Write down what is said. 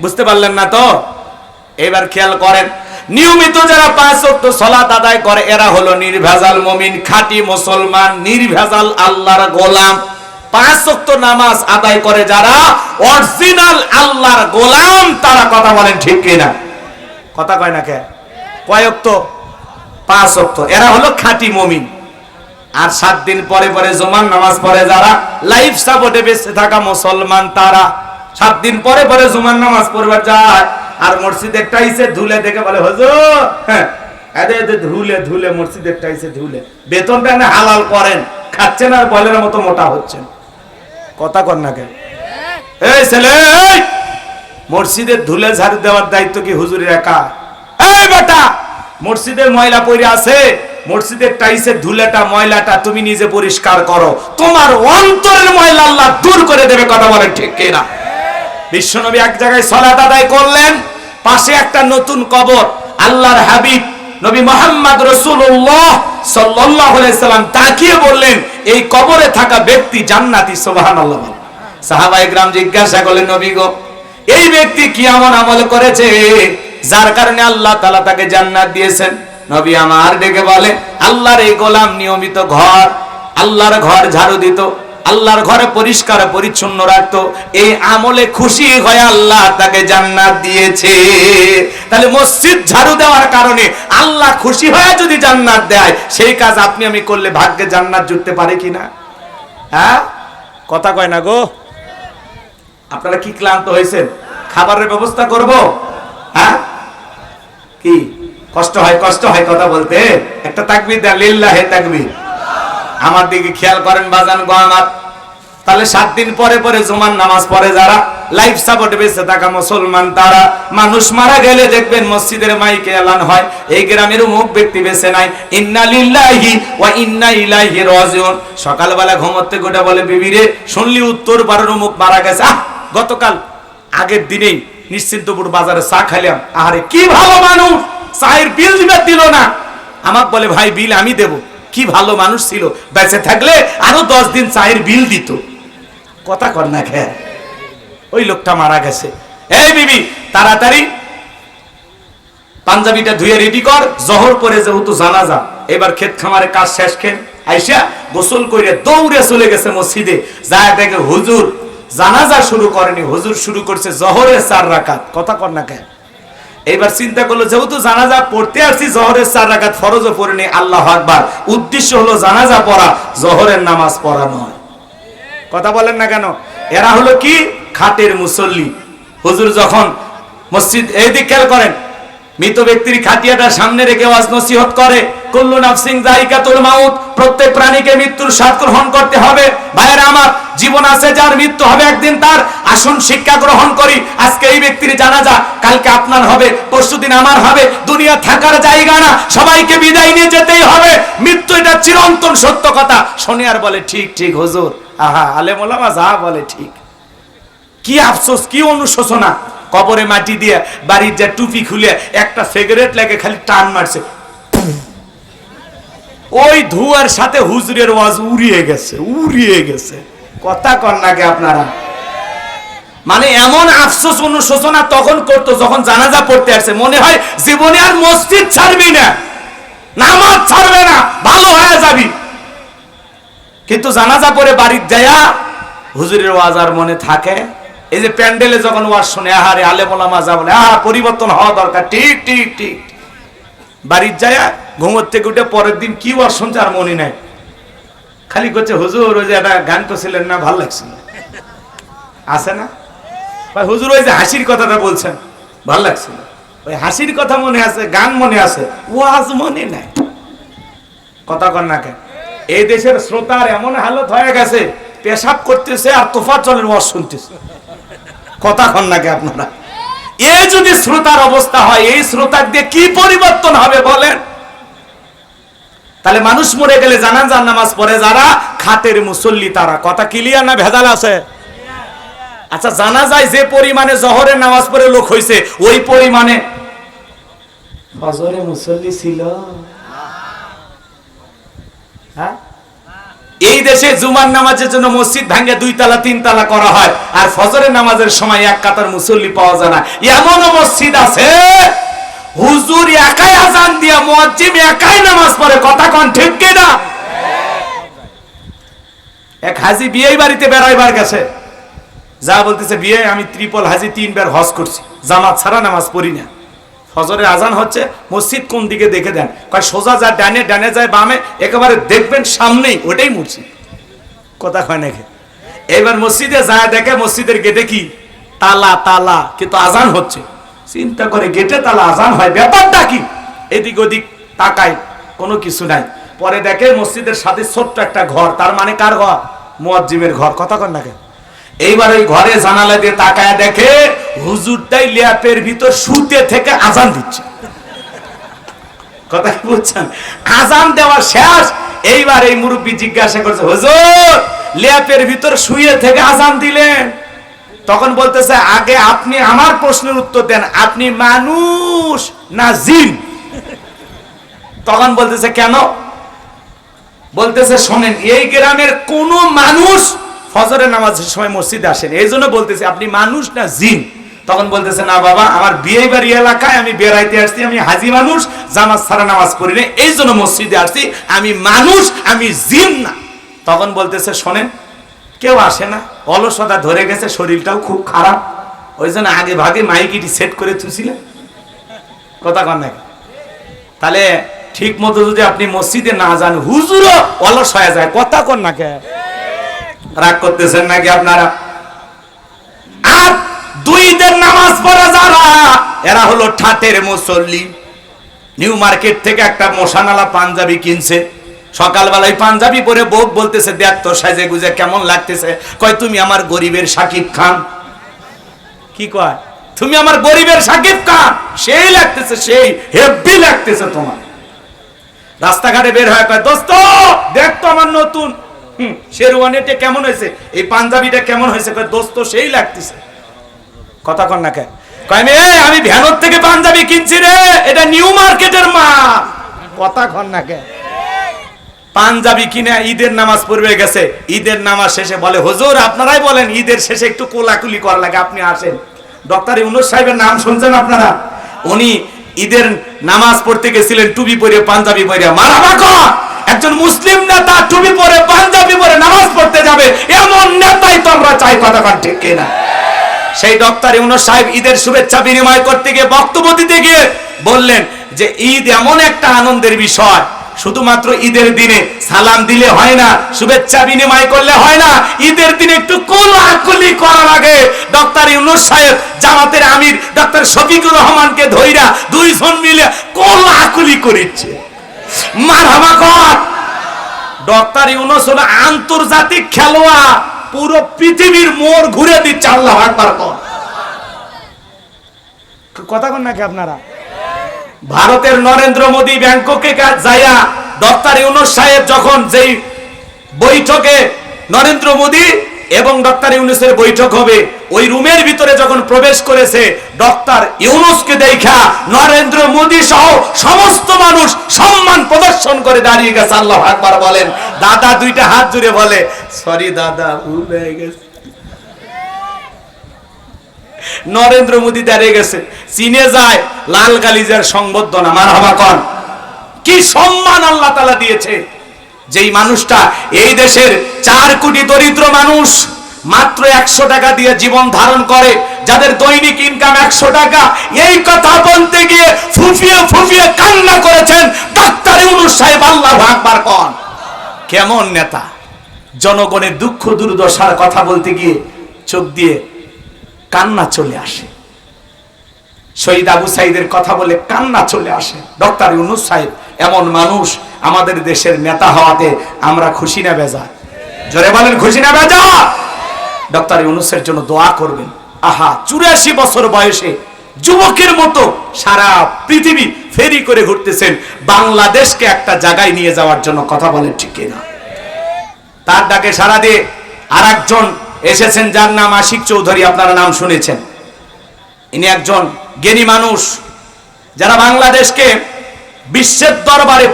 বুঝতে পারলেন না তো? এবার খেয়াল করেন, নিয়মিত যারা 5 ওয়াক্ত সালাত আদায় করে এরা হলো নির্ভেজাল মুমিন, খাঁটি মুসলমান, নির্ভেজাল আল্লাহর গোলাম। 5 ওয়াক্ত নামাজ আদায় করে যারা অরিজিনাল আল্লাহর গোলাম, তারা কথা বলেন ঠিক কিনা? কথা কয় না কে? কয় ওয়াক্ত? 5 ওয়াক্ত। এরা হলো খাঁটি মুমিন। আর 7 দিন পরে পরে জুমার নামাজ পড়ে যারা, লাইফ সাপোর্টে বেঁচে থাকা মুসলমান, তারা 7 দিন পরে পরে জুমার নামাজ পড়বার যায়, আর মসজিদে একটা আইছে ধুলে দেখে বলে হুজুর, হ্যাঁ এদে ধুলে ধুলে মসজিদে একটা আইছে ধুলে, বেতনটা না হালাল করেন, খাচ্ছেন আর বলের মতো মোটা হচ্ছেন। কথা কর না কেন? এই ছেলে, মসজিদের ধুলে ঝাড়ু দেওয়ার দায়িত্ব কি হুজুরের একা? এই বেটা, মসজিদের ময়লা পড়ে আছে, মসজিদের টাইসের ধুলেটা ময়লাটা তুমি নিজে পরিষ্কার করো, তোমার অন্তরের ময়লা আল্লাহ দূর করে দেবে। কথা বলেন ঠিক কিনা? বিশ্বনবী এক জায়গায় সালাত আদায় করলেন, পাশে একটা নতুন কবর, আল্লাহর হাবিব নবী মুহাম্মদ রাসূলুল্লাহ সাল্লাল্লাহু আলাইহি সাল্লাম তাকিয়ে বললেন, এই কবরে থাকা ব্যক্তি জান্নাতি। সুবহানাল্লাহ। সাহাবায়ে কেরাম জিজ্ঞাসা করলেন, নবী গো, এই ব্যক্তি কি এমন আমল করেছে যার কারণে আল্লাহ তাআলা তাকে জান্নাত দিয়েছেন? নবী আমার ডেকে বলে, আল্লাহর এই গোলাম নিয়মিত আল্লাহর ঘর ঝাড়ু দিত, আল্লাহর ঘরে পরিষ্কার পরিচ্ছন্ন রাখতো, এই আমলে খুশি হয়ে আল্লাহ তাকে জান্নাত দিয়েছে। তাহলে মসজিদ ঝাড়ু দেওয়ার কারণে আল্লাহ খুশি হয়ে যদি জান্নাত দেয়, সেই কাজ আপনি আমি করলে ভাগ্যে জান্নাত জুটতে পারে কিনা? হ্যাঁ, কথা কয় না গো? আপনারা কি ক্লান্ত হয়েছেন? খাবারের ব্যবস্থা করব? হ্যাঁ, কি কষ্ট হয়? কষ্ট হয় কথা বলতে? একটা তাকবীর দেন, লিল্লাহি তাকবীর। আমার দিকে খেয়াল করেন বাজান গো আমার। তাহলে 7 দিন পরে পরে জুমার নামাজ পড়ে যারা, লাইফ সাপোর্ট বেঁচে থাকা মুসলমান, তারা মানুষ মারা গেলে দেখবেন মসজিদের মাইকে এলান হয়, এই গ্রামের অমুক ব্যক্তি বেঁচে নাই, ইন্না লিল্লাহি ওয়া ইন্না ইলাইহি রাজিউন। সকালবেলা ঘুমোতে গোটা বলে, বিবি রে, শুনলি উত্তর পাড়ার অমুক মারা গেছে? গতকাল আগের দিনেই নিশ্চিন্তপুর বাজারে চা খাইলাম, আরে কি ভালো মানুষ, চায়ের বিল দিল না। আমাকে বলে, ভাই বিল আমি দেব। কি ভালো মানুষ ছিল, বেঁচে থাকলে আরো 10 দিন চায়ের বিল দিত। কথা কর না খেয়ে? ওই লোকটা মারা গেছে। এই বিবি, তাড়াতাড়ি পাঞ্জাবিটা ধুয়ে রেডি কর, জহর পরে যেহেতু জানাজা, এবার ক্ষেত খামারে কাজ শেষ খেন আইসা গোসল করে দৌড়ে চলে গেছে মসজিদে, যায় দেখে হুজুর জানাজা শুরু করেনি, হুজুর শুরু করছে জহরের 4 রাকাত। কথা কর না কেন? এইবার চিন্তা করলো, যেহেতু জানাজা পড়তে আসছি, জহরের 4 রাকাত ফরজও পড়ে নেই, আল্লাহু আকবার। উদ্দেশ্য হলো জানাজা পড়া, জহরের নামাজ পড়া নয়। কথা বলেন না কেন? এরা হলো কি? খাটের মুসল্লি। হুজুর যখন মসজিদ, এই দিক খেয়াল করেন, মৃত ব্যক্তির খাটিয়াটা সামনে রেখে ওয়াজ নসিহত করে, কুল্লু নাফসিন যায়িকাতুল মাউত, প্রত্যেক প্রাণীকে মৃত্যুর স্বাদ গ্রহণ করতে হবে। ভাইয়েরা আমার, জীবন আছে যার, মৃত্যু হবে একদিন তার। আসুন শিক্ষা গ্রহণ করি। আজকে এই ব্যক্তির জানাজা, কালকে আপনার হবে, পরশুদিন আমার হবে। দুনিয়া থাকার জায়গা না, সবাইকে বিদায় নিয়ে যেতেই হবে। মৃত্যু এটা চিরন্তন সত্য কথা। শুনে আর বলে, ঠিক ঠিক হুজুর। আহা, আলেম ওলামা যা বলে ঠিক। কি আফসোস, কি অনুশোচনা। কবরে মাটি দিয়ে বাড়ির যে টুপি খুলে একটা সিগারেট লাগে খালি টান মারছে, ওই ধোঁয়ার সাথে হুজুরের ওয়াজ উড়িয়ে গেছে। কথা কর নাকি আপনারা? মানে এমন আফসোস অনুশোচনা তখন করতো যখন জানাজা পড়তে আসছে, মনে হয় জীবনে আর মসজিদ ছাড়বি না, নামাজ ছাড়বে না, ভালো হয়ে যাবি। কিন্তু জানাজা পড়ে বাড়ির যায়া হুজুরের ওয়াজ আর মনে থাকে? এই যে প্যান্ডেলে যখন ওয়াজ শুনে, আহারে আলেম ওলামা যা বলে, পরিবর্তন হওয়া দরকার, ঠিক ঠিক ঠিক। বাড়ির যায় ঘুমোর থেকে উঠে পরের দিন কি ওয়াজ শুনছে আর মনে নাই, খালি করছে হুজুর ওই যে একটা গান করছিলেন না, ভালো লাগছিল। আছে না ভাই? হুজুর ওই যে হাসির কথাটা বলছেন, ভালো লাগছিল, ওই হাসির কথা মনে আছে, গান মনে আছে, ওয়াজ মনে নাই। কথা কর না কেন? এই দেশের শ্রোতার এমন হালত হয়ে গেছে, পেশাব করতেছে আর তোফাজ্জলের ওয়াজ শুনতেছে। কথা কর না কে আপনারা? এই যদি শ্রোতার অবস্থা হয়, এই শ্রোতার দিয়ে কি পরিবর্তন হবে বলেন? তাহলে মানুষ মরে গেলে জানাজার নামাজ পড়ে যারা, খাটের মুসল্লি তারা। কথা ক্লিয়ার না ভেজাল আছে? আচ্ছা, জানাজায় যে পরিমাণে জহরের নামাজ পড়ে লোক হয়েছে, ওই পরিমাণে ফজরে মুসল্লি ছিল? হ্যাঁ, এই দেশে জুমার নামাজের জন্য মসজিদ ভাঙে 2 তলা 3 তলা করা হয়, আর ফজরের নামাজের সময় এক কাতার মুসল্লি পাওয়া যায় না। এমনও মসজিদ আছে হুজুর একাই আজান দিয়া মুয়াজ্জিম একাই নামাজ পড়ে। কথা কোন ঠিক কি না? এক হাজি বিয়ে বাড়িতে বেড়াইবার গেছে, যা বলতেছে বিয়ে আমি ট্রিপল হাজি 3 বার হজ করছি, জামাত ছাড়া নামাজ পড়ি না। ফজরের আজান হচ্ছে, মসজিদ কোন দিকে দেখে দেন? কয় সোজা যায় ডানে, ডানে যায় বামে, একেবারে দেখবেন সামনেই, ওটাই মসজিদ। কথা কয় নাকি? এবার মসজিদে যায় দেখে মসজিদের গেটে কি তালা তালা, কিন্তু আজান হচ্ছে। চিন্তা করে গেটে তালা আজান হয়, ব্যাপারটা কি? এদিক ওদিক তাকায়, কোনো কিছু নাই। পরে দেখে মসজিদের সাথে ছোট্ট একটা ঘর, তার মানে কার ঘর? মুয়াজ্জিমের ঘর। কথা কন নাকি? এইবার ওই ঘরে জানালা দিয়ে তাকায় দেখে হুজুরটাই ল্যাপের ভিতর শুতে থেকে আজান দিচ্ছে। কথা কি বুঝছেন? আজান দেওয়া শেষ, এইবার এই মুরব্বী জিজ্ঞাসা করছে, হুজুর ল্যাপের ভিতর শুয়ে থেকে আজান দিলেন? তখন বলতেছে, আগে আপনি আমার প্রশ্নের উত্তর দেন, আপনি মানুষ না জিন? তখন বলতেছে কেন? বলতেছে শোনেন, এই গ্রামের কোন মানুষ ফজরের নামাজের সময় মসজিদে আসেন, এই জন্য বলতেছে আপনি মানুষ না জিন? তখন বলতেছে না বাবা, আমার বিয়ে বাড়ি এলাকায় আমি বেড়াইতে আসছি, আমি হাজি মানুষ, জামাত ছাড়া নামাজ পড়ি না, এই জন্য মসজিদে আসছি, আমি মানুষ, আমি জিন না। তখন বলতেছে শোনেন, কেউ আসে না, অলসতা ধরে গেছে, শরীরটাও খুব খারাপ, ওই জন্য আগে ভাগে মাইকিটি সেট করে তুছিলেন। কথা কন নাকি? তাহলে ঠিক মতো যদি আপনি মসজিদে না যান, হুজুরও অলস হয়ে যায়। কথা কন নাকি? রাগ করতেছেন নাকি আপনারা? আর 2 ঈদের নামাজ পড়ে যারা, এরা হলো ঠাটের মুসল্লি। নিউ মার্কেট থেকে একটা মশানালা পাঞ্জাবি কিনছে, সকালবেলায় পাঞ্জাবি পরে বউ বলতেছে, দেখ তো সাজে গুজে কেমন লাগতেছে। কয় তুমি আমার গরিবের শাকিব খান। কি কয়? তুমি আমার গরিবের শাকিব খান। সেই লাগতেছে, সেই হেভি লাগতেছে তোমার। রাস্তাঘাটে বের হয়, কয় দোস্ত দেখ তো আমার নতুন শেরওয়ানিটা কেমন হয়েছে, এই পাঞ্জাবিটা কেমন হয়েছে? কয় দোস্ত সেই লাগতেছে। কথা কন না কে? কয় আমি ভ্যানর থেকে পাঞ্জাবি কিনছি রে, এটা নিউ মার্কেটের মাল। কথা কন না কে? পাঞ্জাবি কিনে ঈদের নামাজ পড়বে গেছে, ঈদের নামাজ শেষে বলে, হুজুর আপনারাই বলেন ঈদের শেষে একটু কোলাকুলি করা লাগে, আপনি আসেন। ডক্টর ইউনূস সাহেবের নাম শুনছেন আপনারা? উনি ঈদের নামাজ পড়তে গেছিলেন টুপি পরে পাঞ্জাবি পরে। মারহাবা কর, একজন মুসলিম নেতা টুপি পরে পাঞ্জাবি পরে নামাজ পড়তে যাবে, এমন নেতাই তো আমরা চাই। কথা কন ঠিক কিনা? সেই ডক্টর ইউনূস সাহেব ঈদের শুভেচ্ছা বিনিময় করতে গিয়ে, বক্তব্য দিতে গিয়ে বললেন যে ঈদ এমন একটা আনন্দের বিষয়, শুধুমাত্র ঈদের দিনে সালাম দিলে হয় না, শুভেচ্ছা বিনিময় করলে হয় না, ঈদের দিনে একটু কোলাকুলি করা লাগে। ডক্টর ইউনূস সাহেব জামাতের আমির ডক্টর শফিকুর রহমানকে ধইরা 2 জন মিলে কোলাকুলি করেছে। মারহাবা কর। ডক্টর ইউনূস হলো আন্তর্জাতিক খেলোয়াড়, পুরো পৃথিবীর মোড় ঘুরে দিচ্ছে। আল্লাহু আকবার কর। কথা কন নাকি আপনারা? ভারতের নরেন্দ্র মোদী ব্যাংককে যাইয়া ডক্টর ইউনূস সাহেব যখন যেই বৈঠকে নরেন্দ্র মোদী এবং ডক্টর ইউনূসের বৈঠক হবে, ওই রুমের ভিতরে যখন প্রবেশ করেছে, ডক্টর ইউনূসকে দেখা নরেন্দ্র মোদী সহ সমস্ত মানুষ সম্মান প্রদর্শন করে দাঁড়িয়ে গেছে। আল্লাহু আকবার বলেন। দাদা 2টা হাত জুড়ে বলে, সরি দাদা ভুল হয়ে গেছে। নরেন্দ্র মোদী দাঁড়িয়ে গেছে, চীনে যায় লাল গালিজার সংবর্ধনা। মারহাবা কর। কি সম্মান আল্লাহ তাআলা দিয়েছে। যেই মানুষটা এই দেশের 4 কোটি দরিদ্র মানুষ মাত্র 100 টাকা দিয়ে জীবন ধারণ করে, যাদের দৈনিক ইনকাম 100 টাকা, এই কথা বলতে গিয়ে ফুফিয়ে ফুফিয়ে কান্না করেছেন ডক্টর ইউনূস সাহেব। আল্লাহু আকবার কর। কেমন নেতা! জনগণের দুঃখ দুর্দশার কথা বলতে গিয়ে চোখ দিয়ে কান্না চলে আসে। শহীদ আবু সাইদের কথা বলে কান্না চলে আসে। ডক্টর ইউনূস সাহেব এমন মানুষ, আমাদের দেশের নেতা হওয়াতে আমরা খুশি না বেজার? জোরে বলেন, খুশি না বেজার? ডক্টর ইউনূসের জন্য দোয়া করবেন। আহা, 84 বছর বয়সে যুবকের মতো সারা পৃথিবী ফেরি করে ঘুরতেছেন বাংলাদেশকে একটা জায়গায় নিয়ে যাওয়ার জন্য। কথা বলেন ঠিক কিনা? তার ডাকে সাড়া দিয়ে আরেকজন এসেছেন, যার নাম আশিক চৌধুরী। আপনারা নাম শুনেছেন। ইনি একজন জ্ঞানী মানুষ, যারা বাংলাদেশকে বিশ্বের দরবারে